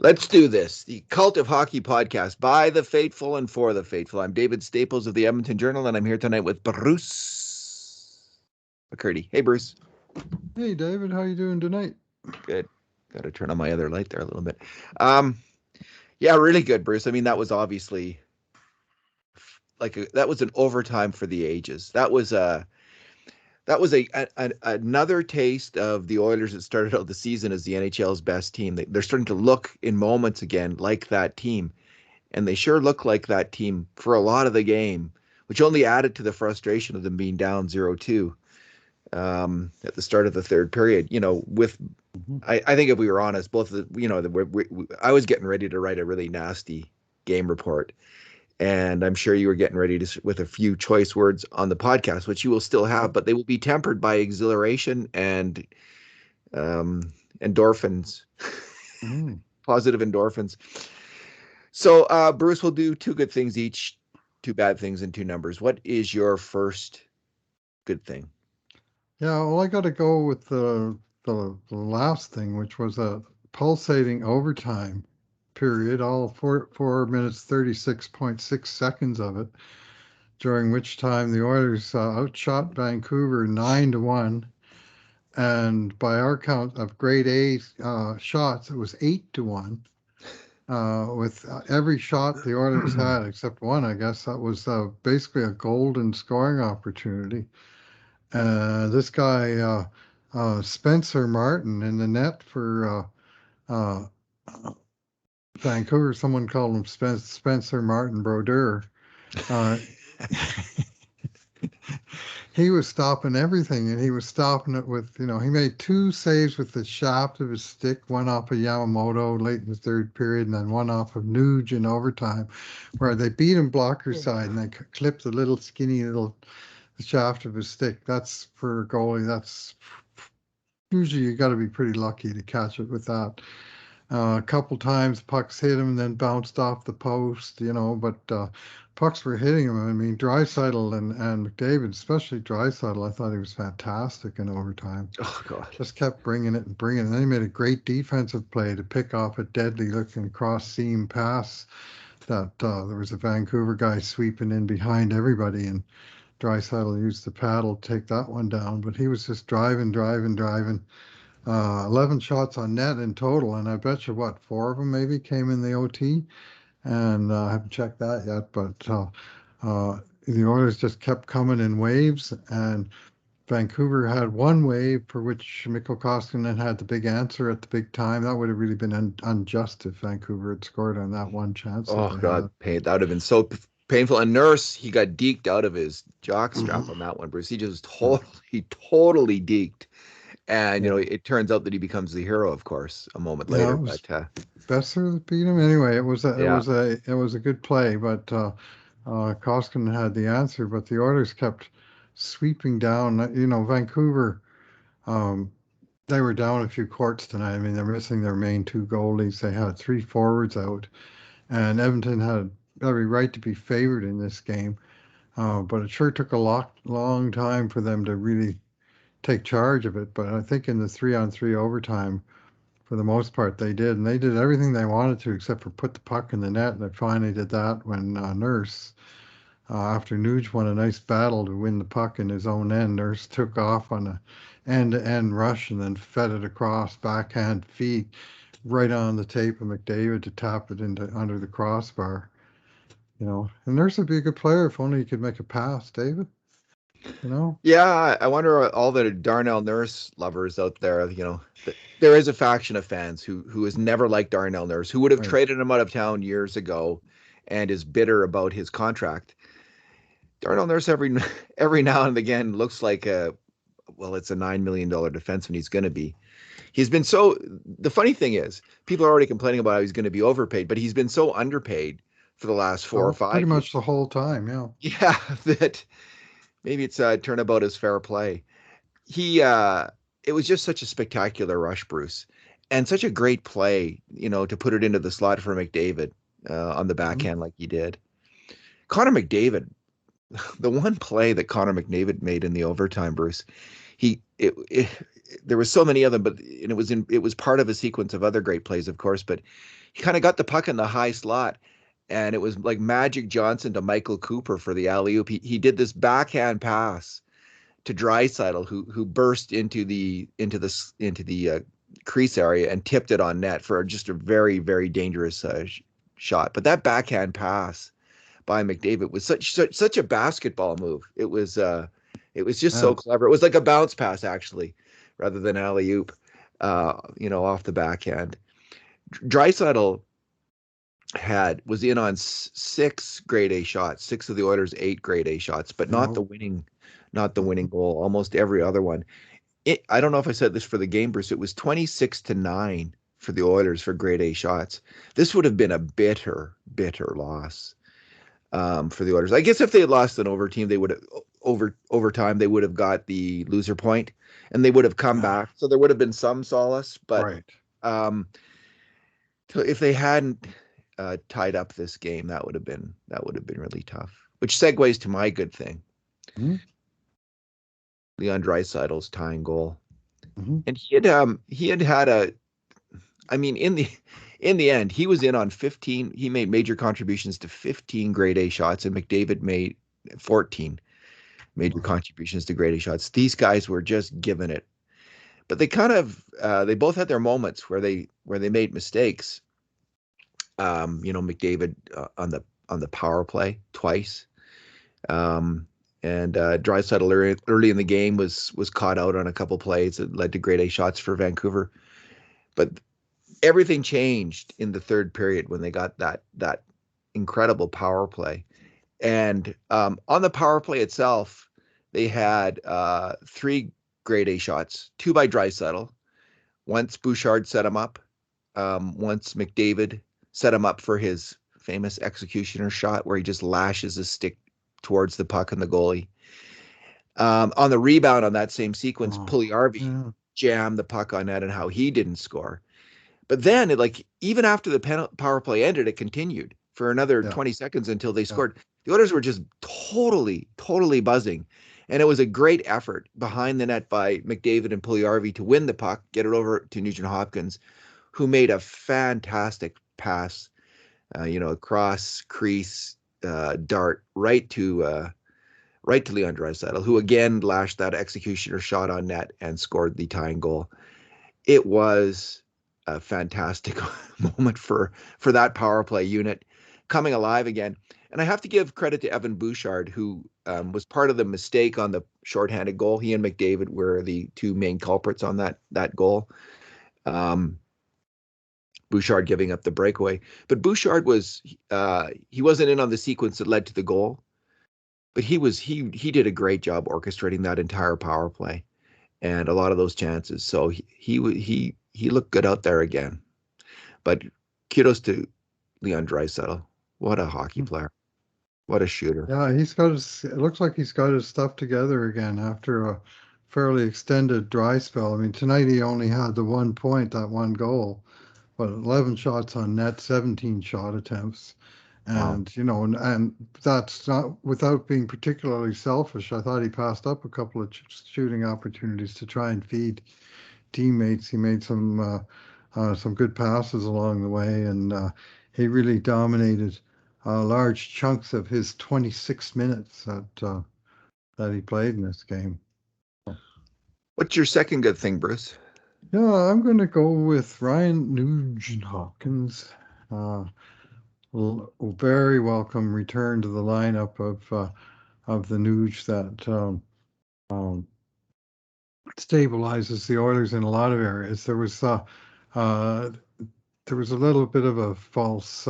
Let's do this. The Cult of Hockey podcast by the faithful and for the faithful. I'm David Staples of the Edmonton Journal, and I'm here tonight with Bruce McCurdy. Hey, Bruce. Hey, David. How you doing tonight? Good. Got to turn on my other light there a little bit. Yeah, really good, Bruce. I mean, that was obviously that was an overtime for the ages. That was another taste of the Oilers that started out the season as the NHL's best team. They're starting to look in moments again like that team, and they sure look like that team for a lot of the game, which only added to the frustration of them being down 0-2 at the start of the third period. I think if we were honest, both of the, I was getting ready to write a really nasty game report. And I'm sure you were getting ready with a few choice words on the podcast, which you will still have, but they will be tempered by exhilaration and endorphins, positive endorphins. So, Bruce, will do two good things each, two bad things, and two numbers. What is your first good thing? Yeah, well, I got to go with the last thing, which was a pulsating overtime period, all 4 minutes 36.6 seconds of it, during which time the Oilers outshot Vancouver 9-1, and by our count of grade A shots, it was 8-1. With every shot the Oilers had except one, I guess that was basically a golden scoring opportunity. This guy Spencer Martin in the net for Vancouver. Someone called him Spencer Martin Brodeur. He was stopping everything, and he was stopping it with, he made two saves with the shaft of his stick, one off of Yamamoto late in the third period, and then one off of Nuge in overtime, where they beat him blocker side, and they clipped the little skinny little shaft of his stick. That's for a goalie. That's usually you got to be pretty lucky to catch it with that. A couple times pucks hit him and then bounced off the post, but pucks were hitting him. I mean, Draisaitl and McDavid, especially Draisaitl, I thought he was fantastic in overtime. Oh, God. Just kept bringing it. And then he made a great defensive play to pick off a deadly-looking cross-seam pass that there was a Vancouver guy sweeping in behind everybody, and Draisaitl used the paddle to take that one down. But he was just driving. 11 shots on net in total, and I bet you 4 of them maybe came in the OT, and I haven't checked that yet, but the Oilers just kept coming in waves, and Vancouver had one wave for which Mikko Koskinen had the big answer at the big time. That would have really been unjust if Vancouver had scored on that one chance. Oh, God, that would have been so painful. And Nurse, he got deked out of his jockstrap on that one, Bruce. He just totally deked. And, it turns out that he becomes the hero, of course, a moment later. Besser beat him anyway. It was a good play, but Koskinen had the answer. But the Oilers kept sweeping down. Vancouver, they were down a few courts tonight. I mean, they're missing their main two goalies. They had 3 forwards out, and Edmonton had every right to be favored in this game. But it sure took a long time for them to really take charge of it. But I think in the 3-on-3 overtime, for the most part, they did. And they did everything they wanted to except for put the puck in the net. And they finally did that when Nurse, after Nuge won a nice battle to win the puck in his own end, Nurse took off on an end-to-end rush and then fed it across backhand feet right on the tape of McDavid to tap it under the crossbar. And Nurse would be a good player if only he could make a pass, David. Yeah, I wonder all the Darnell Nurse lovers out there. There is a faction of fans who has never liked Darnell Nurse, who would have traded him out of town years ago, and is bitter about his contract. Darnell Nurse every now and again looks like it's a $9 million defenseman. He's going to be. He's been so. The funny thing is, people are already complaining about how he's going to be overpaid, but he's been so underpaid for the last 4 or 5. Pretty much the whole time, yeah. Yeah, that. Maybe it's turnabout as fair play. It was just such a spectacular rush, Bruce, and such a great play, to put it into the slot for McDavid on the backhand like he did. Connor McDavid, the one play that Connor McDavid made in the overtime, Bruce, he there was so many of them, but it was part of a sequence of other great plays, of course. But he kind of got the puck in the high slot, and it was like Magic Johnson to Michael Cooper for the alley oop. He did this backhand pass to Draisaitl, who burst into the crease area and tipped it on net for just a very, very dangerous shot. But that backhand pass by McDavid was such a basketball move. It was just so Yeah. clever. It was like a bounce pass actually, rather than alley oop. Off the backhand. Draisaitl was in on 6 grade A shots, 6 of the Oilers' 8 grade A shots, but No. not the winning goal. Almost every other one. I don't know if I said this for the game, Bruce. It was 26-9 for the Oilers for grade A shots. This would have been a bitter, bitter loss for the Oilers. I guess if they had lost an overtime, they would have got the loser point, and they would have come Yeah. back. So there would have been some solace. But Right. um, if they hadn't tied up this game, that would have been really tough. Which segues to my good thing, Mm-hmm. Leon Draisaitl's tying goal, Mm-hmm. and he had a. I mean, in the end, he was in on 15. He made major contributions to 15 grade A shots, and McDavid made 14 major contributions to grade A shots. These guys were just giving it, but they both had their moments where they made mistakes. McDavid on the power play twice, and Draisaitl early in the game was caught out on a couple plays that led to grade A shots for Vancouver. But everything changed in the third period when they got that incredible power play. And on the power play itself, they had 3 grade A shots, 2 by Draisaitl. Once Bouchard set him up, once McDavid set him up for his famous executioner shot where he just lashes his stick towards the puck and the goalie. On the rebound on that same sequence, Oh, Pulsating yeah. jammed the puck on net and how he didn't score. But then, even after the power play ended, it continued for another Yeah. 20 seconds until they Yeah. scored. The Oilers were just totally, totally buzzing. And it was a great effort behind the net by McDavid and Puljujarvi to win the puck, get it over to Nugent Hopkins, who made a fantastic pass, across crease, dart right to Leon Draisaitl, who again lashed that executioner shot on net and scored the tying goal. It was a fantastic moment for that power play unit coming alive again. And I have to give credit to Evan Bouchard, who was part of the mistake on the shorthanded goal. He and McDavid were the two main culprits on that goal. Bouchard giving up the breakaway, but Bouchard he wasn't in on the sequence that led to the goal, but he did a great job orchestrating that entire power play and a lot of those chances. So he looked good out there again. But kudos to Leon Draisaitl. What a hockey player. What a shooter. Yeah, it looks like he's got his stuff together again after a fairly extended dry spell. I mean, tonight he only had the 1 point, that one goal, but 11 shots on net, 17 shot attempts. Wow. And that's not without being particularly selfish. I thought he passed up a couple of shooting opportunities to try and feed teammates. He made some good passes along the way, and he really dominated large chunks of his 26 minutes that he played in this game. What's your second good thing, Bruce? Yeah, I'm going to go with Ryan Nugent Hopkins. Uh, Very welcome return to the lineup of the Nuge that um, stabilizes the Oilers in a lot of areas. Uh, there was a little bit of a false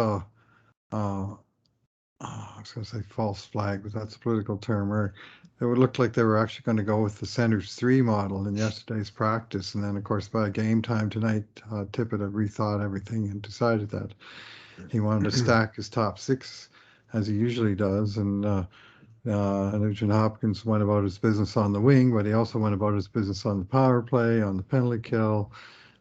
I was going to say false flag, but that's a political term. Where it would look like they were actually going to go with the center's three model in yesterday's practice, and then of course by game time tonight, Tippett had rethought everything and decided that he wanted to stack his top six as he usually does, and Nugent Hopkins went about his business on the wing, but he also went about his business on the power play, on the penalty kill,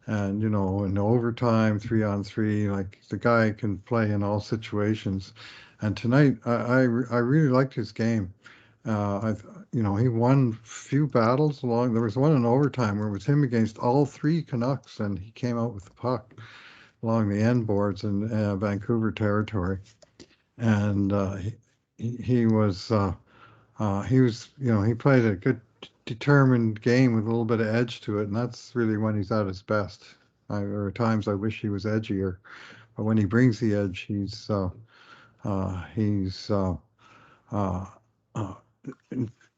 and in overtime, 3-on-3. Like the guy can play in all situations. And tonight, I really liked his game. he won a few battles along. There was one in overtime where it was him against all three Canucks, and he came out with the puck along the end boards in Vancouver territory. And he was, he played a good, determined game with a little bit of edge to it, and that's really when he's at his best. There are times I wish he was edgier, but when he brings the edge, he's uh, uh,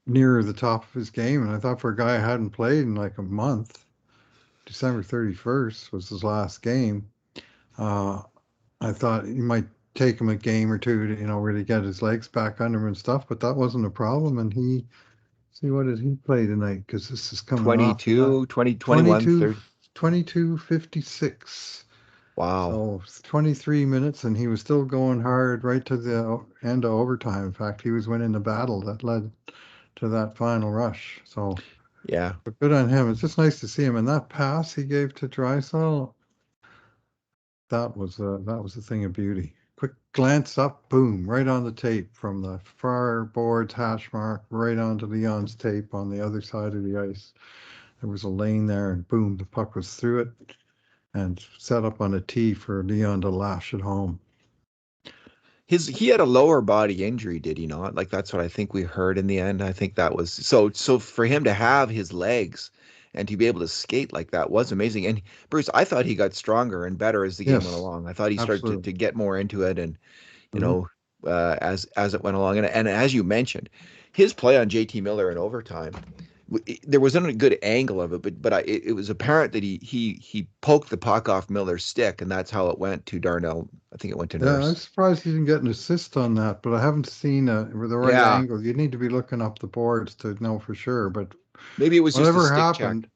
nearer the top of his game. And I thought for a guy who hadn't played in like a month, December 31st was his last game. I thought he might take him a game or two to, really get his legs back under him and stuff, but that wasn't a problem. And see, what did he play tonight? Because this is coming off of that. 22, 20, 21, 22, 30. 22:56. Wow. So 23 minutes, and he was still going hard right to the end of overtime. In fact, he was winning the battle that led to that final rush. So, Yeah. but good on him. It's just nice to see him. And that pass he gave to Drysdale, that was a thing of beauty. Quick glance up, boom, right on the tape from the far board's hash mark right onto Leon's tape on the other side of the ice. There was a lane there, and boom, the puck was through it and set up on a tee for Leon to lash it home. He had a lower body injury, did he not? Like that's what I think we heard in the end. I think that was so for him to have his legs and to be able to skate like that was amazing. And Bruce, I thought he got stronger and better as the game went Yes, along. I thought he started to absolutely. get more into it and you Mm-hmm. know as it went along. And as you mentioned, his play on JT Miller in overtime there wasn't a good angle of it, but it was apparent that he poked the puck off Miller's stick, and that's how it went to Darnell. I think it went to Yeah, I'm Nurse. surprised he didn't get an assist on that, but I haven't seen with the right Yeah, angle. You need to be looking up the boards to know for sure. But maybe it was just a whatever stick check. happened,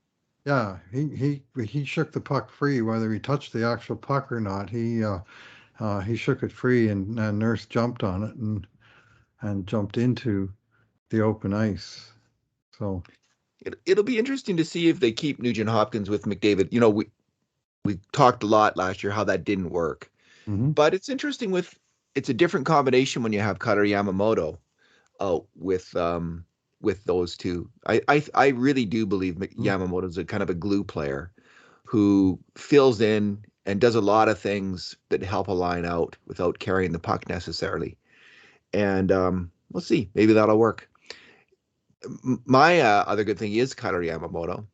yeah, he shook the puck free, whether he touched the actual puck or not. He shook it free, and Nurse jumped on it and jumped into the open ice. So, It'll be interesting to see if they keep Nugent Hopkins with McDavid. We talked a lot last year how that didn't work, mhm. but it's a different combination when you have Cutter Yamamoto with those two. I really do believe Mhm. Yamamoto's a kind of a glue player who fills in and does a lot of things that help a line out without carrying the puck necessarily. And we'll see. Maybe that'll work. My other good thing is Cutter Yamamoto.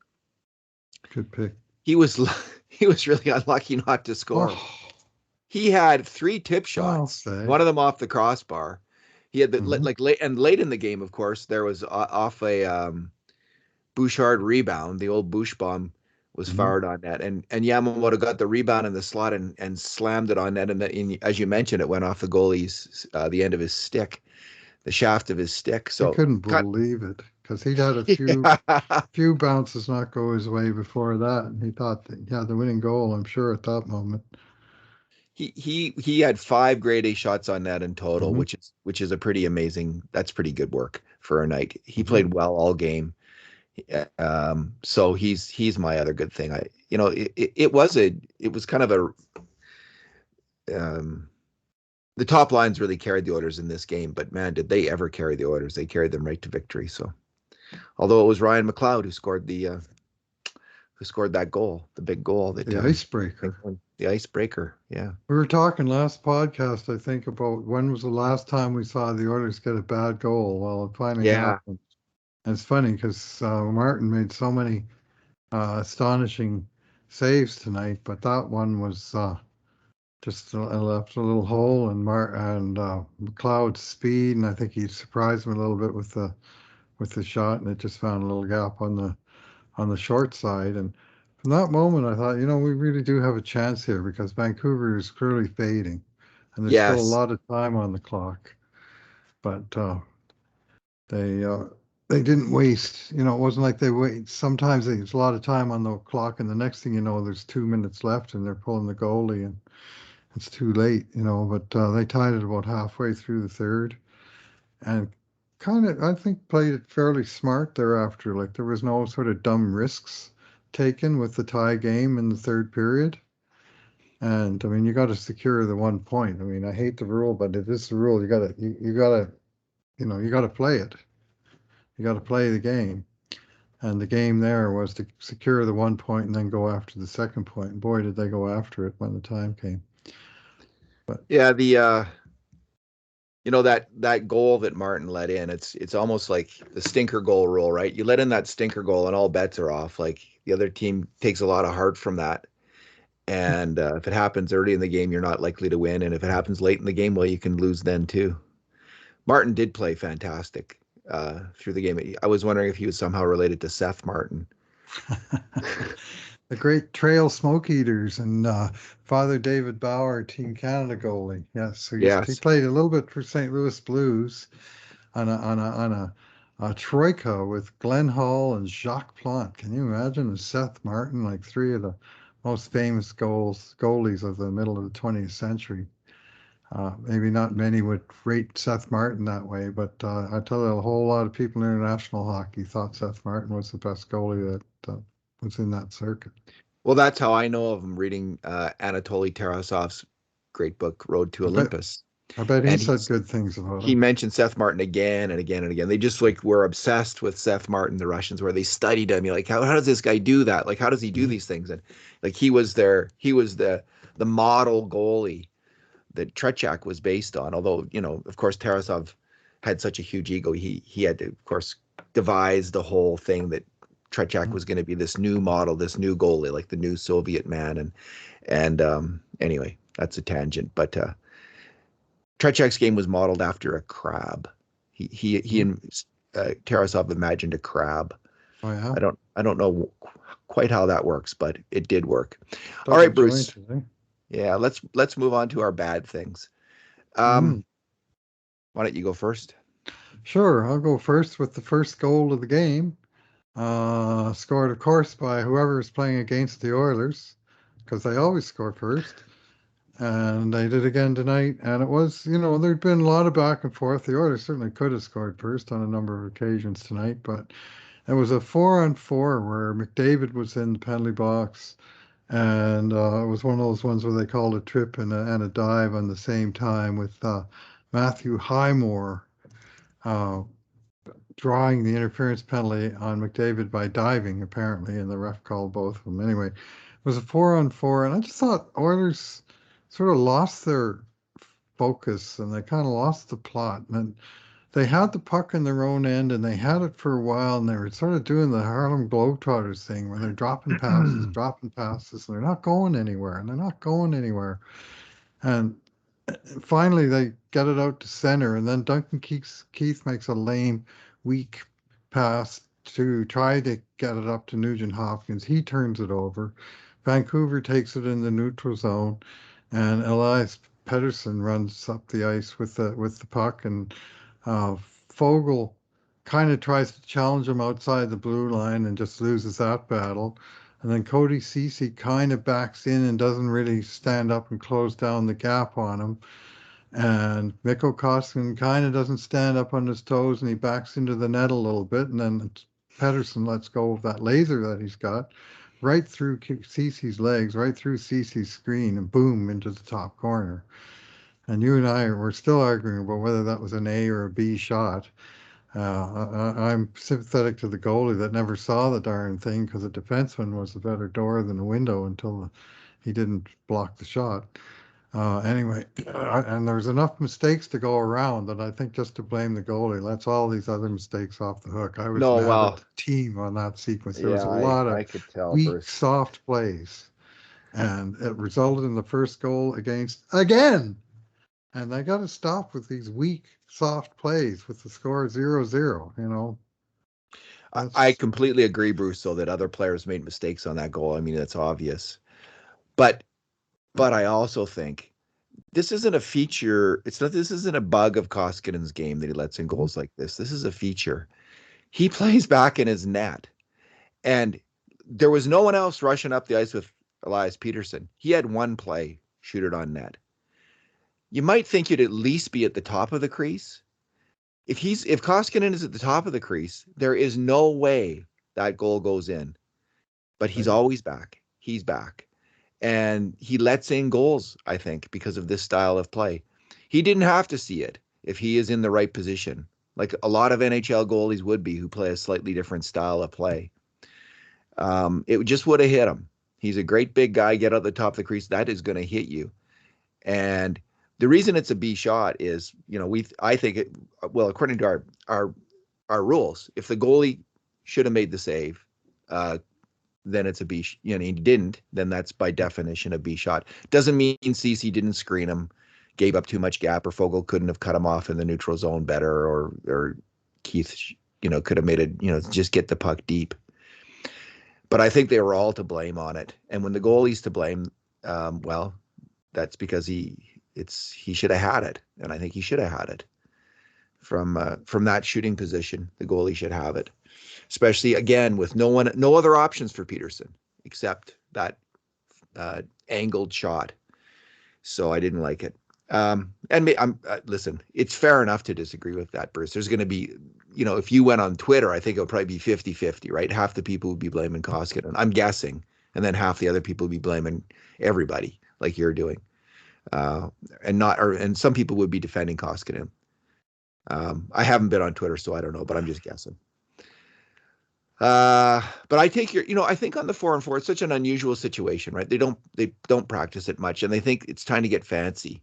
Good pick. He was he was really unlucky not to score. Oh, He had three tip I'll shots, say. one of them off the crossbar. He had the Hmm. like late in the game, of course, there was off a Bouchard rebound. The old Bouch bomb was Hmm. fired on net, and Yamamoto got the rebound in the slot and slammed it on net. And as you mentioned, it went off the goalie's the end of his stick, the shaft of his stick. I So couldn't cut. believe it because he'd had a Yeah. few bounces not go his way before that, and he thought that he had the winning goal, I'm sure, at that moment. He had five grade A shots on net in total, Hmm. which is a pretty amazing. That's pretty good work for a night. He Hmm. played well all game. So he's my other good thing. It was kind of a um, the top lines really carried the Oilers in this game, but man, did they ever carry the Oilers? They carried them right to victory. So although it was Ryan McLeod who scored that goal, the big goal that The icebreaker. the icebreaker. Yeah. We were talking last podcast, I think, about when was the last time we saw the Oilers get a bad goal. Well, it finally Yeah. happened. And it's funny because Martin made so many astonishing saves tonight, but that one was just left a little hole, and McLeod's speed, and I think he surprised me a little bit with the shot, and it just found a little gap on the short side. And from that moment, I thought, we really do have a chance here because Vancouver is clearly fading, and there's still a Yes. lot of time on the clock. But they uh, they didn't waste. It wasn't like they wait. Sometimes there's a lot of time on the clock, and the next thing you know, there's 2 minutes left, and they're pulling the goalie, and it's too late. But they tied it about halfway through the third, and kind of, I think, played it fairly smart thereafter. Like there was no sort of dumb risks taken with the tie game in the third period. And I mean, you got to secure the 1 point. I mean, I hate the rule, but it is the rule. You got to play it. You got to play the game. And the game there was to secure the 1 point and then go after the second point. And boy, did they go after it when the time came. But Yeah, that goal that Martin let in, it's almost like the stinker goal rule, right? You let in that stinker goal and all bets are off. Like the other team takes a lot of heart from that. And if it happens early in the game, you're not likely to win. And if it happens late in the game, well, you can lose then too. Martin did play fantastic through the game. I was wondering if he was somehow related to Seth Martin. the great Trail Smoke Eaters and Father David Bauer, Team Canada goalie. Yes, so he Yes. played a little bit for St. Louis Blues on a troika with Glenn Hall and Jacques Plante. Can you imagine? And Seth Martin, like three of the most famous goalies of the middle of the 20th century. Maybe not many would rate Seth Martin that way, but I tell you, a whole lot of people in international hockey thought Seth Martin was the best goalie that was in that circuit. Well, that's how I know of him, reading Anatoly Tarasov's great book, Road to I bet, Olympus. I bet he And said good things about he him. mentioned Seth Martin again and again and again. They just like were obsessed with Seth Martin, the Russians, where they studied him. You're like, how does this guy do that? Like, how does he do Mhm. these things? And like he was the model goalie that Tretiak was based on. Although, of course, Tarasov had such a huge ego, he had to, of course, devise the whole thing that Tretiak was going to be this new model, this new goalie, like the new Soviet man. And anyway, that's a tangent. But Tretiak's game was modeled after a crab. He Mhm. and Tarasov imagined a crab. Oh yeah, I don't know quite how that works, but it did work. All double right, Bruce. jointed. Eh? Yeah, let's move on to our bad things. Mm. Um, why don't you go first? Sure, I'll go first with the first goal of the game. Scored, of course, by whoever is playing against the Oilers, because they always score first. And they did again tonight. And it was, there'd been a lot of back and forth. The Oilers certainly could have scored first on a number of occasions tonight, but it was a 4-on-4 where McDavid was in the penalty box. And it was one of those ones where they called a trip and a dive on the same time with Matthew Highmore uh, drawing the interference penalty on McDavid by diving, apparently, and the ref called both of them. Anyway, it was a 4-on-4, and I just thought Oilers sort of lost their focus and they kind of lost the plot. And they had the puck in their own end and they had it for a while, and they were sort of doing the Harlem Globetrotters thing where they're dropping passes, and they're not going anywhere, and they're not going anywhere. And finally, they get it out to center, and then Duncan Keith makes a lame, weak pass to try to get it up to Nugent Hopkins. He turns it over. Vancouver takes it in the neutral zone, and Elias Pettersson runs up the ice with the puck, and Fogel kind of tries to challenge him outside the blue line and just loses that battle. And then Cody Ceci kind of backs in and doesn't really stand up and close down the gap on him. And Mikko Koskinen kind of doesn't stand up on his toes and he backs into the net a little bit. And then Pettersson lets go of that laser that he's got right through Cece's legs, right through Cece's screen, and boom, into the top corner. And you and I were still arguing about whether that was an A or a B shot. I'm sympathetic to the goalie that never saw the darn thing because the defenseman was a better door than a window until he didn't block the shot. Anyway, and there's enough mistakes to go around that I think just to blame the goalie lets all these other mistakes off the hook. I was No, mad at well, the team on that sequence. There was yeah, a I lot of I could tell, weak, Bruce. soft plays, and it resulted in the first goal against again. And they got to stop with these weak, soft plays with the score 0-0. I That's completely agree, Bruce, though, that other players made mistakes on that goal. I mean, that's obvious. But I also think this isn't a feature. This isn't a bug of Koskinen's game that he lets in goals like this. This is a feature. He plays back in his net. And there was no one else rushing up the ice with Elias Peterson. He had one play, shoot it on net. You might think you'd at least be at the top of the crease. If Koskinen is at the top of the crease, there is no way that goal goes in. But he's right. always back. He's back. And he lets in goals, I think, because of this style of play. He didn't have to see it if he is in the right position. like a lot of NHL goalies would be who play a slightly different style of play. It just would have hit him. He's a great big guy, get out the top of the crease. That is going to hit you. And the reason it's a B shot is, I think it, well, according to our rules, if the goalie should have made the save, then it's a B. He didn't. Then that's by definition a B shot. Doesn't mean CC didn't screen him, gave up too much gap, or Fogel couldn't have cut him off in the neutral zone better, or Keith, could have made it, just get the puck deep. But I think they were all to blame on it. And when the goalie's to blame, well, that's because he should have had it, and I think he should have had it from that shooting position. The goalie should have it, especially again with no other options for Peterson except that angled shot. So I didn't like it. Listen, it's fair enough to disagree with that, Bruce. There's going to be, if you went on Twitter, I think it would probably be 50-50, right? Half the people would be blaming Koskinen, I'm guessing, and then half the other people would be blaming everybody, like you're doing, and some people would be defending Koskinen. I haven't been on Twitter, so I don't know, but I'm just guessing. But I take I think on the 4-on-4, it's such an unusual situation, right? They don't practice it much, and they think it's time to get fancy,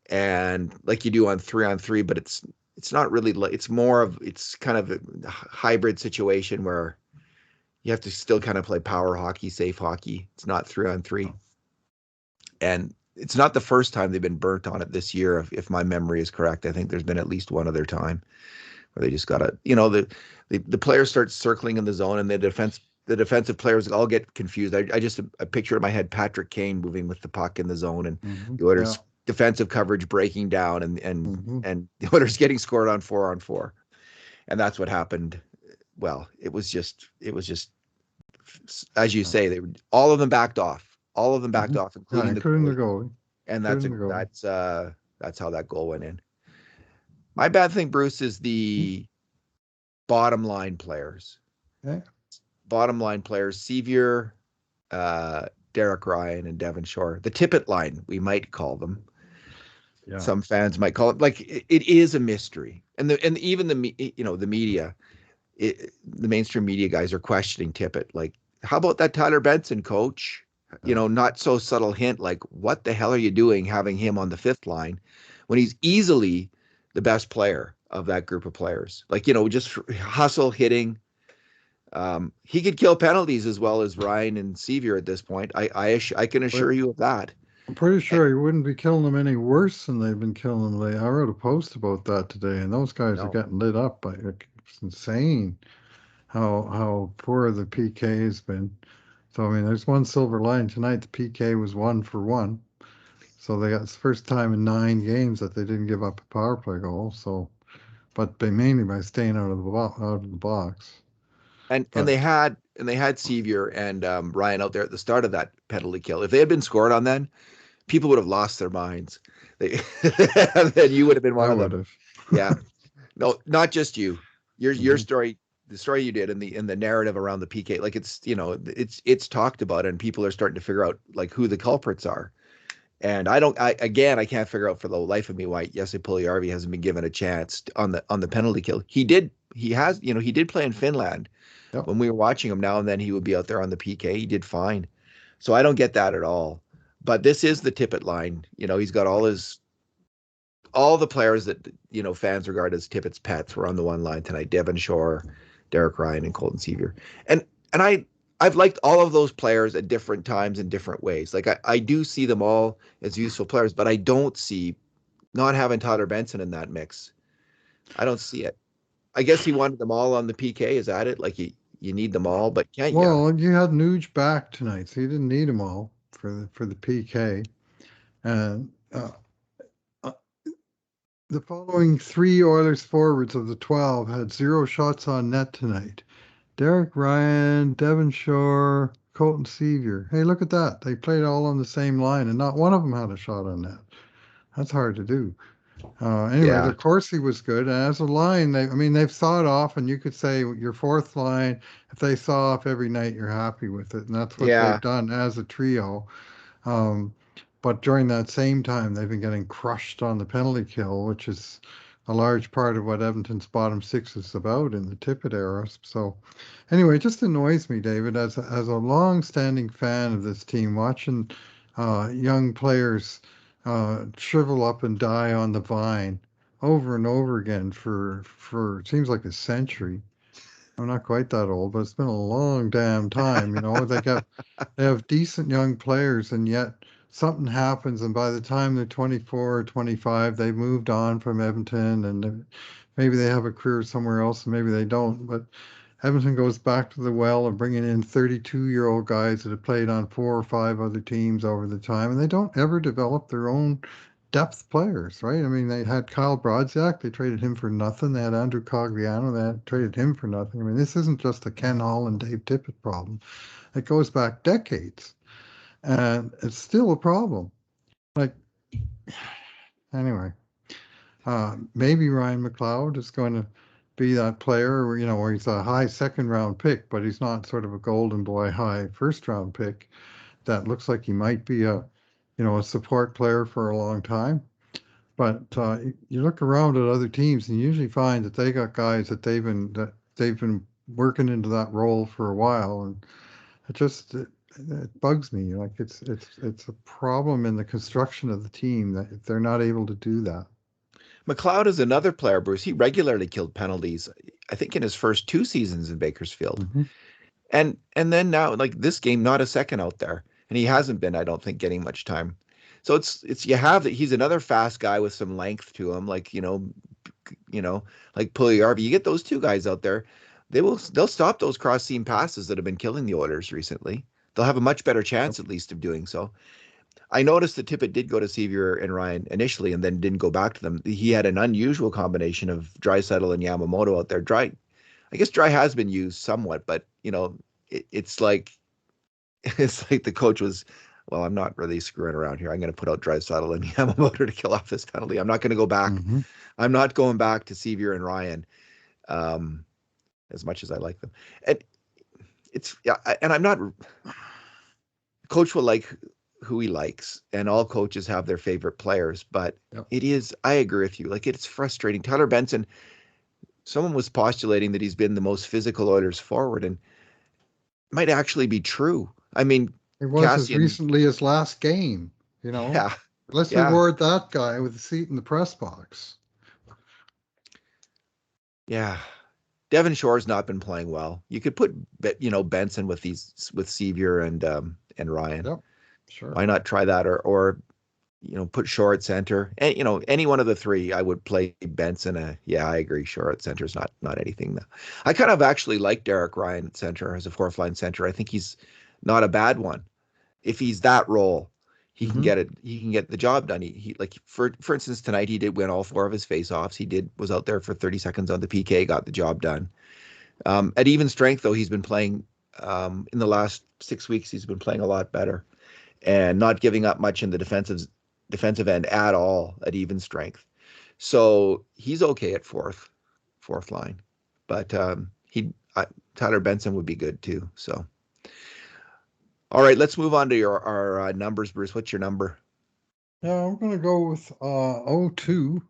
and like you do on 3-on-3, but it's not really. It's kind of a hybrid situation where you have to still kind of play power hockey, safe hockey. It's not 3-on-3, and it's not the first time they've been burnt on it this year. If my memory is correct, I think there's been at least one other time where they just got to, the players start circling in the zone, and the defensive players all get confused. I just a picture in my head, Patrick Kane moving with the puck in the zone, and the Oilers defensive coverage breaking down, and the Oilers getting scored on 4-on-4, and that's what happened. Well, it was just as you say, all of them backed off. All of them backed off, including the goalie. And that's how that goal went in. My bad thing, Bruce, is the bottom line players. Yeah. Bottom line players, Sevier, Derek Ryan, and Devon Shore. The Tippett line, we might call them. Yeah. Some fans might call it, like, it is a mystery. And even the media, the mainstream media guys are questioning Tippett. Like, how about that Tyler Benson, coach? Not so subtle hint, like, what the hell are you doing having him on the fifth line when he's easily the best player of that group of players? Like, just hustle, hitting. He could kill penalties as well as Ryan and Sevier at this point. I can assure you of that. I'm pretty sure he wouldn't be killing them any worse than they've been killing them lately. I wrote a post about that today, and those guys are getting lit up by it. It's insane how poor the PK has been. So, I mean, there's one silver line tonight. The PK was 1-for-1. So they got the first time in 9 games that they didn't give up a power play goal. So, but they mainly by staying out of the box. And they had Sevier and Ryan out there at the start of that penalty kill. If they had been scored on then, people would have lost their minds. Then you would have been one of them. Yeah. No, not just you. Your story. The story you did in the narrative around the PK, like, it's talked about, and people are starting to figure out, like, who the culprits are. And I can't figure out for the life of me why Jesse Puljujarvi hasn't been given a chance on the penalty kill. He did play in Finland. Yep. When we were watching him, now and then he would be out there on the PK. He did fine. So I don't get that at all. But this is the Tippett line. He's got all the players that, fans regard as Tippett's pets were on the one line tonight. Devon Shore, Derek Ryan, and Colton Sevier. And I've liked all of those players at different times in different ways. Like, I do see them all as useful players, but I don't see not having Tyler Benson in that mix. I don't see it. I guess he wanted them all on the PK. Is that it? Like, you need them all, but can't you? Well, you had Nuge back tonight, so you didn't need them all for the PK. And the following 3 Oilers forwards of the 12 had 0 shots on net tonight. Derek Ryan, Devon Shore, Colton Sevier. Hey, look at that. They played all on the same line, and not one of them had a shot on net. That's hard to do. Anyway, of course he was good. And as a line, they've thought off, and you could say your fourth line, if they saw off every night, you're happy with it. And that's what they've done as a trio. But during that same time, they've been getting crushed on the penalty kill, which is a large part of what Edmonton's bottom six is about in the Tippett era. So anyway, it just annoys me, David, as a long-standing fan of this team, watching young players shrivel up and die on the vine over and over again for it seems like a century. I'm not quite that old, but it's been a long damn time. They have decent young players, and yet something happens, and by the time they're 24 or 25, they've moved on from Edmonton, and maybe they have a career somewhere else, and maybe they don't. But Edmonton goes back to the well of bringing in 32-year-old guys that have played on 4 or 5 other teams over the time, and they don't ever develop their own depth players, right? I mean, they had Kyle Brodziak, they traded him for nothing. They had Andrew Cogliano, they had traded him for nothing. I mean, this isn't just a Ken Hall and Dave Tippett problem. It goes back decades, and it's still a problem. Like, anyway, maybe Ryan McLeod is going to be that player, where he's a high second round pick, but he's not sort of a golden boy high first round pick. That looks like he might be a support player for a long time. But you look around at other teams and you usually find that they got guys that they've been working into that role for a while, and it bugs me. Like it's a problem in the construction of the team that they're not able to do that. McLeod is another player, Bruce. He regularly killed penalties, I think, in his first 2 seasons in Bakersfield. Mm-hmm. And then now, like this game, not a second out there. And he hasn't been, I don't think, getting much time. So it's you have that he's another fast guy with some length to him, like like Pulsating. You get those two guys out there, they'll stop those cross seam passes that have been killing the Oilers recently. They'll have a much better chance at least of doing so. I noticed that Tippett did go to Sevier and Ryan initially and then didn't go back to them. He had an unusual combination of Sidle and Yamamoto out there. I guess Dry has been used somewhat, but it's like the coach was, well, I'm not really screwing around here. I'm going to put out Sidle and Yamamoto to kill off this penalty. I'm not going to go back. Mm-hmm. I'm not going back to Sevier and Ryan, as much as I like them. And I'm not. Coach will like who he likes, and all coaches have their favorite players. But Yep. I agree with you. Like it's frustrating. Tyler Benson. Someone was postulating that he's been the most physical Oilers forward, and it might actually be true. I mean, It was as Cassian, recently as last game. yeah, Let's yeah, reward that guy with a seat in the press box. yeah. Devon Shore's not been playing well. You could put, Benson with Sevier and Ryan. Yep, sure. Why not try that, or put Shore at center? And any one of the three, I would play Benson. Yeah, I agree. Shore at center is not anything. I kind of actually like Derek Ryan at center as a fourth line center. I think he's not a bad one. If he's that role, he can Mm-hmm. get it. He can get the job done. He like for instance tonight he did win all 4 of his faceoffs. Was out there for 30 seconds on the PK, got the job done. At even strength though, he's been playing in the last 6 weeks. He's been playing a lot better and not giving up much in the defensive end at all at even strength. So he's okay at fourth line, but Tyler Benson would be good too. So. All right, let's move on to our numbers, Bruce. What's your number? Yeah, I'm going to go with 0-2,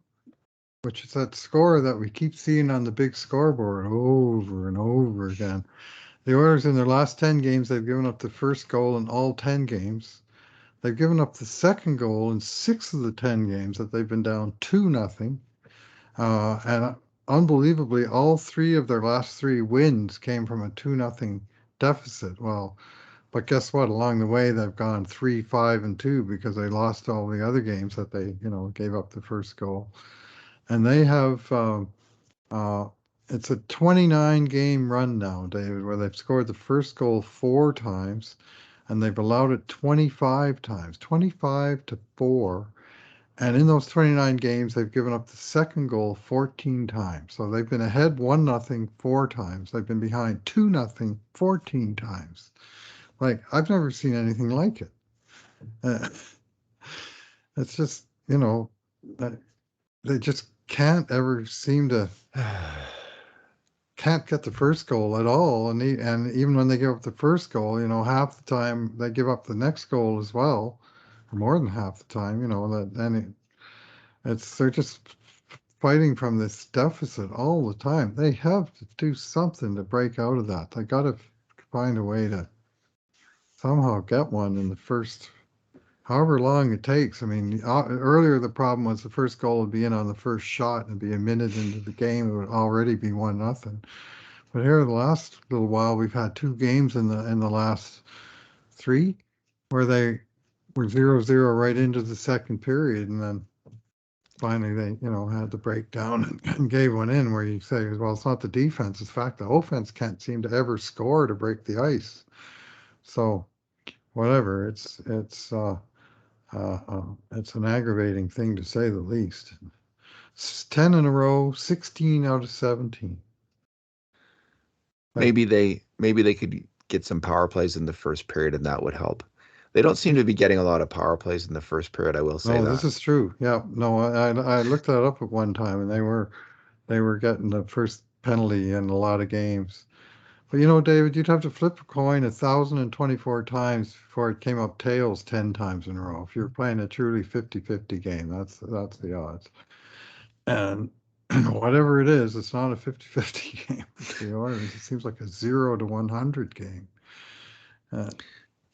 which is that score that we keep seeing on the big scoreboard over and over again. The Oilers, in their last 10 games, they've given up the first goal in all 10 games. They've given up the second goal in 6 of the 10 games that they've been down 2-0. And unbelievably, all 3 of their last 3 wins came from a 2-0 deficit. Well, but guess what? Along the way, they've gone 3-5-2 because they lost all the other games that they, gave up the first goal. And they have, it's a 29 game run now, David, where they've scored the first goal 4 times and they've allowed it 25 times, 25-4. And in those 29 games, they've given up the second goal 14 times. So they've been ahead 1-0 4 times. They've been behind 2-0 14 times. Like, I've never seen anything like it. It's just, they just can't ever seem to can't get the first goal at all. And even when they give up the first goal, half the time they give up the next goal as well, or more than half the time. They're just fighting from this deficit all the time. They have to do something to break out of that. They got to find a way to somehow get one in the first, however long it takes. I mean, earlier the problem was the first goal would be in on the first shot and be a minute into the game. It would already be 1-0. But here, the last little while, we've had two games in the last three where they were 0-0 right into the second period, and then finally they had the breakdown and gave one in where you say, well, it's not the defense, it's the fact the offense can't seem to ever score to break the ice. So whatever, it's an aggravating thing to say the least. It's 10 in a row, 16 out of 17. Maybe they could get some power plays in the first period, and that would help. They don't seem to be getting a lot of power plays in the first period, I will say No, that. this is true. Yeah, no, I looked that up at one time, and they were getting the first penalty in a lot of games. But David, you'd have to flip a coin 1,024 times before it came up tails 10 times in a row. If you're playing a truly 50-50 game, that's the odds. And whatever it is, it's not a 50-50 game for the Oilers. It seems like a 0-100 game.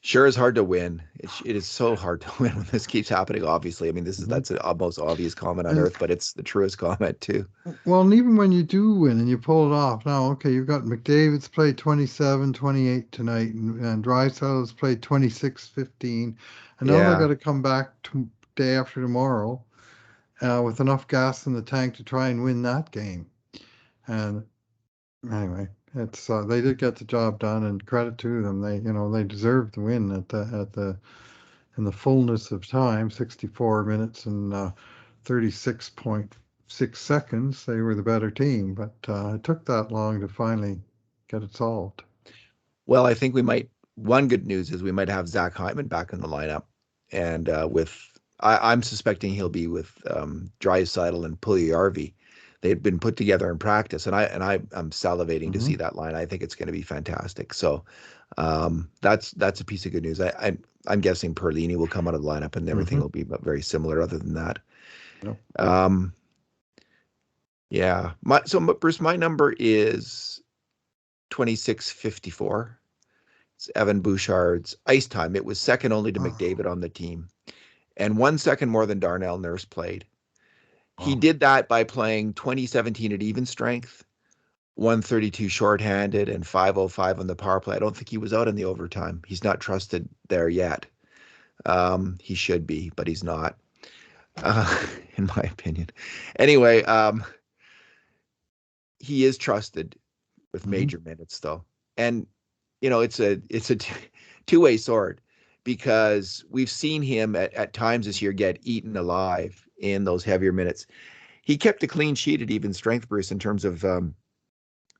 Sure is hard to win. It is so hard to win when this keeps happening, obviously. I mean, that's the most obvious comment on And earth, but it's the truest comment too. well, and even when you do win and you pull it off, now, okay, you've got McDavid's played 27, 28 tonight, and Draisaitl's played 26, 15, and now they got Yeah. to come back day after tomorrow with enough gas in the tank to try and win that game. And anyway, it's they did get the job done, and credit to them. They deserved the win in the fullness of time, 64 minutes and 36.6 seconds. They were the better team, but it took that long to finally get it solved. Well, I think one good news is we might have Zach Hyman back in the lineup. And I'm suspecting he'll be with Sidle and Puljujarvi. They've been put together in practice, and I'm salivating to see that line. I think it's going to be fantastic. So that's a piece of good news. I'm guessing Perlini will come out of the lineup, and everything will be very similar. Other than that, yeah. So Bruce, my number is 2654. It's Evan Bouchard's ice time. It was second only to McDavid on the team, and 1 second more than Darnell Nurse played. He did that by playing 2017 at even strength, 132 shorthanded, and 505 on the power play. I don't think he was out in the overtime. He's not trusted there yet. He should be, but he's not, in my opinion. Anyway, he is trusted with major minutes, though. And, it's a two-way sword, because we've seen him at times this year get eaten alive in those heavier minutes. He kept a clean sheet at even strength, Bruce, in terms of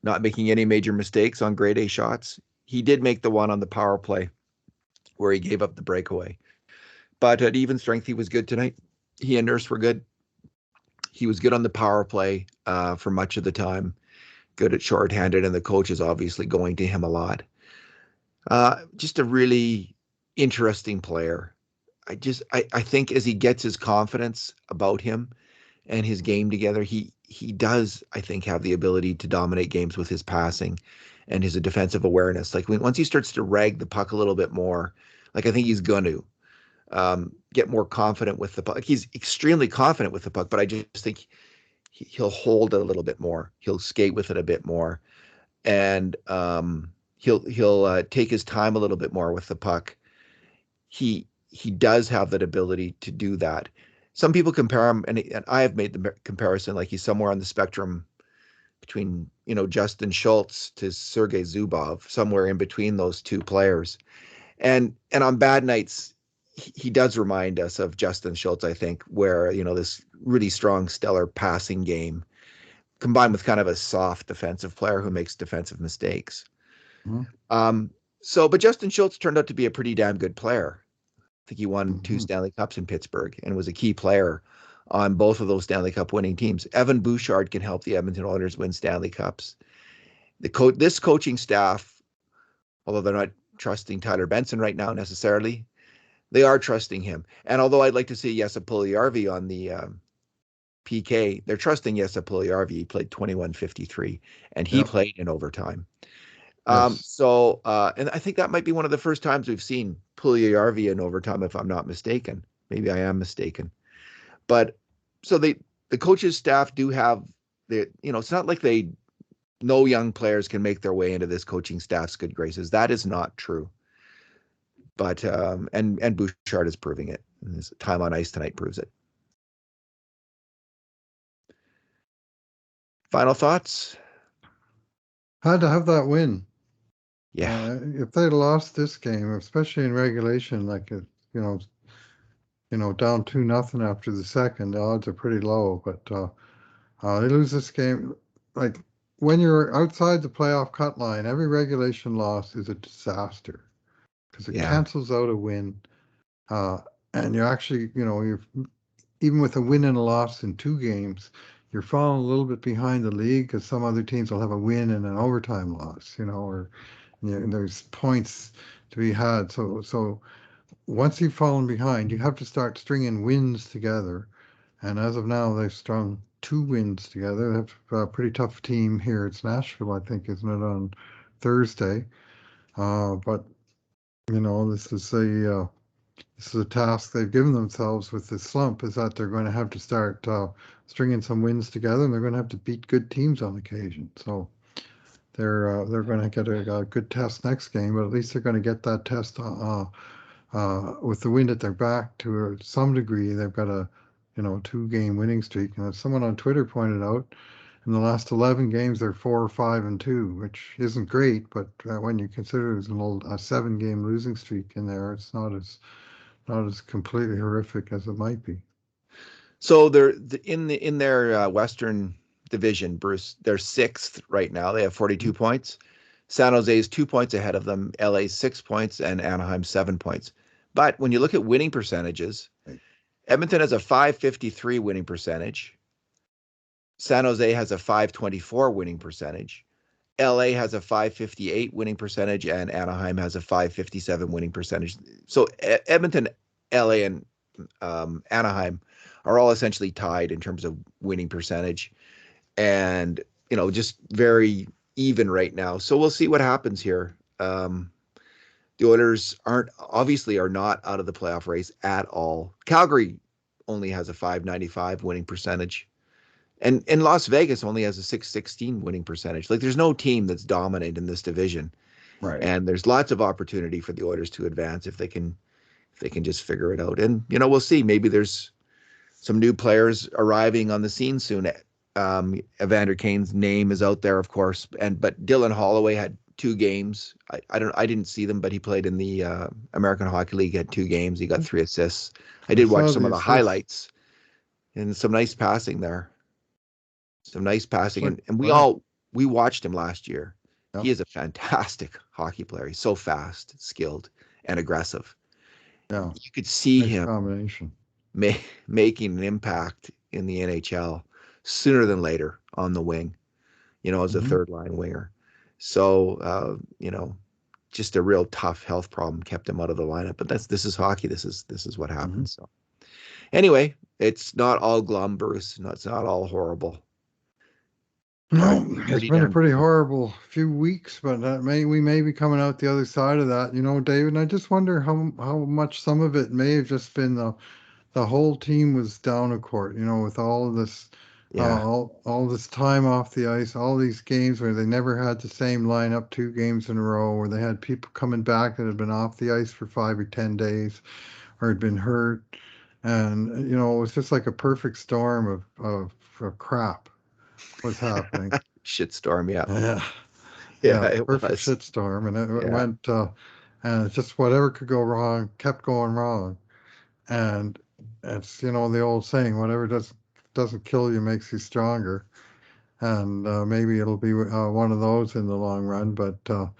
not making any major mistakes on grade A shots. He did make the one on the power play where he gave up the breakaway. But at even strength, he was good tonight. He and Nurse were good. He was good on the power play for much of the time, good at shorthanded, and the coach is obviously going to him a lot. Just a really interesting player. I think as he gets his confidence about him and his game together, he does, I think, have the ability to dominate games with his passing and his defensive awareness. Like once he starts to rag the puck a little bit more, like I think he's going to get more confident with the puck. Like he's extremely confident with the puck, but I just think he'll hold it a little bit more. He'll skate with it a bit more, and he'll take his time a little bit more with the puck. He does have that ability to do that. Some people compare him, and I have made the comparison, like he's somewhere on the spectrum between, Justin Schultz to Sergei Zubov, somewhere in between those two players. And on bad nights, he does remind us of Justin Schultz, I think, where, this really strong, stellar passing game combined with kind of a soft defensive player who makes defensive mistakes. But Justin Schultz turned out to be a pretty damn good player. I think he won 2 Stanley Cups in Pittsburgh and was a key player on both of those Stanley Cup winning teams. Evan Bouchard can help the Edmonton Oilers win Stanley Cups. This coaching staff, although they're not trusting Tyler Benson right now necessarily, they are trusting him. And although I'd like to see Jesse Puljujarvi on the PK. They're trusting Jesse Puljujarvi. He played 21:53, and he Yep. played in overtime. Yes. And I think that might be one of the first times we've seen Puljujarvi in overtime, if I'm not mistaken. Maybe I am mistaken. But so the coaches staff do have it's not like no young players can make their way into this coaching staff's good graces. That is not true. But and Bouchard is proving it. And his time on ice tonight proves it. Final thoughts? Had to have that win. Yeah. If they'd lost this game, especially in regulation, down 2-0 after the second, the odds are pretty low. But they lose this game. Like when you're outside the playoff cut line, every regulation loss is a disaster because it Yeah. cancels out a win. And you actually, you're even with a win and a loss in 2 games, you're falling a little bit behind the league because some other teams will have a win and an overtime loss, or there's points to be had. So once you've fallen behind, you have to start stringing wins together. And as of now, they've strung 2 wins together. They have a pretty tough team here. It's Nashville, I think, isn't it, on Thursday? But this is a task they've given themselves with this slump, is that they're going to have to start stringing some wins together, and they're going to have to beat good teams on occasion. So they're going to get a good test next game, but at least they're going to get that test with the wind at their back to some degree. They've got a 2-game winning streak, and as someone on Twitter pointed out, in the last 11 games they're 4-5-2, which isn't great, but when you consider there's a 7-game losing streak in there, it's not as completely horrific as it might be. So they're in their Western division, Bruce. They're sixth right now. They have 42 points. San Jose is 2 points ahead of them. LA 6 points, and Anaheim 7 points. But when you look at winning percentages, Edmonton has a 553 winning percentage. San Jose has a 524 winning percentage. LA has a 558 winning percentage, and Anaheim has a 557 winning percentage. So Edmonton, LA, and Anaheim are all essentially tied in terms of winning percentage, and just very even right now. So we'll see what happens here. The Oilers are not out of the playoff race at all. Calgary only has a 595 winning percentage. And Las Vegas only has a 616 winning percentage. Like, there's no team that's dominant in this division. Right. And there's lots of opportunity for the Oilers to advance if they can just figure it out. And we'll see. Maybe there's some new players arriving on the scene soon. Evander Kane's name is out there, of course, but Dylan Holloway had 2 games. I didn't see them, but he played in the American Hockey League. Had 2 games. He got 3 assists. I did watch some of the highlights, and some nice passing there. Some nice passing, and we watched him last year. Yep. He is a fantastic hockey player. He's so fast, skilled, and aggressive. Yeah, you could see nice him combination. Making an impact in the NHL sooner than later on the wing, as a third line winger. So, just a real tough health problem kept him out of the lineup. But this is hockey. This is what happens. So, anyway, it's not all glum, Bruce. No, it's not all horrible. No, it's been a pretty horrible few weeks, but we may be coming out the other side of that, David. And I just wonder how much some of it may have just been the whole team was down a court, with all of this, all this time off the ice, all these games where they never had the same lineup 2 games in a row, where they had people coming back that had been off the ice for 5 or 10 days, or had been hurt, and it was just like a perfect storm of crap was happening. Shitstorm, yeah. It perfect shitstorm, and it went, and it's just whatever could go wrong kept going wrong, and it's the old saying, whatever doesn't kill you makes you stronger, and maybe it'll be one of those in the long run, but they're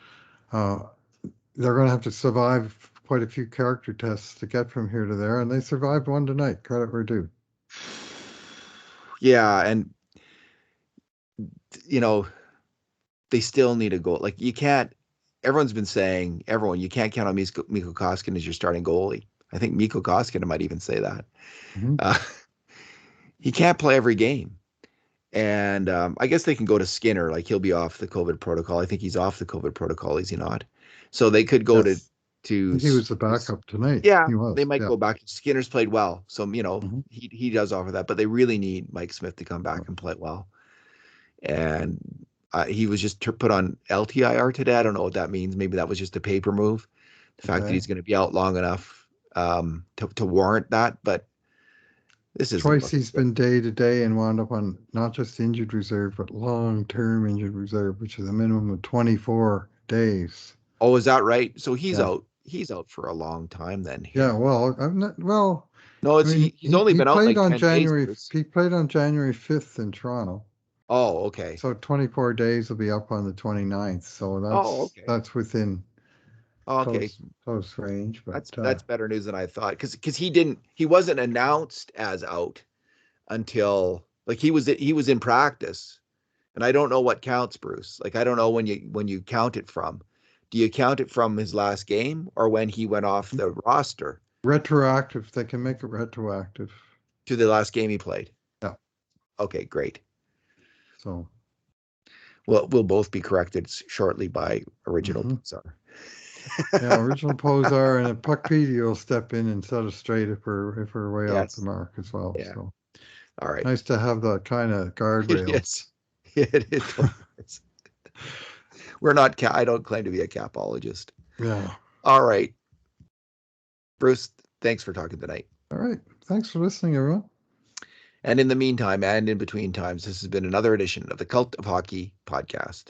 going to have to survive quite a few character tests to get from here to there, and they survived one tonight. Credit where due. Yeah, and they still need a goal. Like, you can't. Everyone's been saying, you can't count on Mikko Koskinen as your starting goalie. I think Mikko Koskinen might even say that. he can't play every game. And I guess they can go to Skinner. Like he'll be off the COVID protocol. I think he's off the COVID protocol. Is he not? So they could go Yes. to He was the backup tonight. yeah. He They was. might Yeah. go back. Skinner's played well, so Hmm. he does offer that. But they really need Mike Smith to come back and play well. And he was just put on LTIR today. I don't know what that means. Maybe that was just a paper move. The fact that Okay. he's going to be out long enough to warrant that, but this isn't Twice looking he's good. been day to day and wound up on not just injured reserve, but long-term injured reserve, which is a minimum of 24 days. Oh, is that right? So he's Yeah. out. He's out for a long time then Yeah. here. Well, I'm not, well, No, I it's mean, he's only he been out played like on 10 days, January, Bruce. he played on January 5th in Toronto. Oh, okay. So 24 days will be up on the 29th. So Oh, okay. that's within Oh, okay. close range. But That's better news than I thought. Because he wasn't announced as out until like he was in practice. And I don't know what counts, Bruce. Like I don't know when you count it from. Do you count it from his last game or when he went off the roster retroactive, they can make it retroactive. to the last game he played? Yeah. Okay, great. So, Well, we'll both be corrected shortly by original mhm. Pulsar. Yeah, original Posar and a Puck PD will step in and set us straight if we're way off the Yes. mark as well. Yeah. So All right. nice to have that kind of It guardrails. is. It totally is. We're not. I don't claim to be a capologist. Yeah. All right, Bruce. Thanks for talking tonight. All right. Thanks for listening, everyone. And in the meantime, and in between times, this has been another edition of the Cult of Hockey podcast.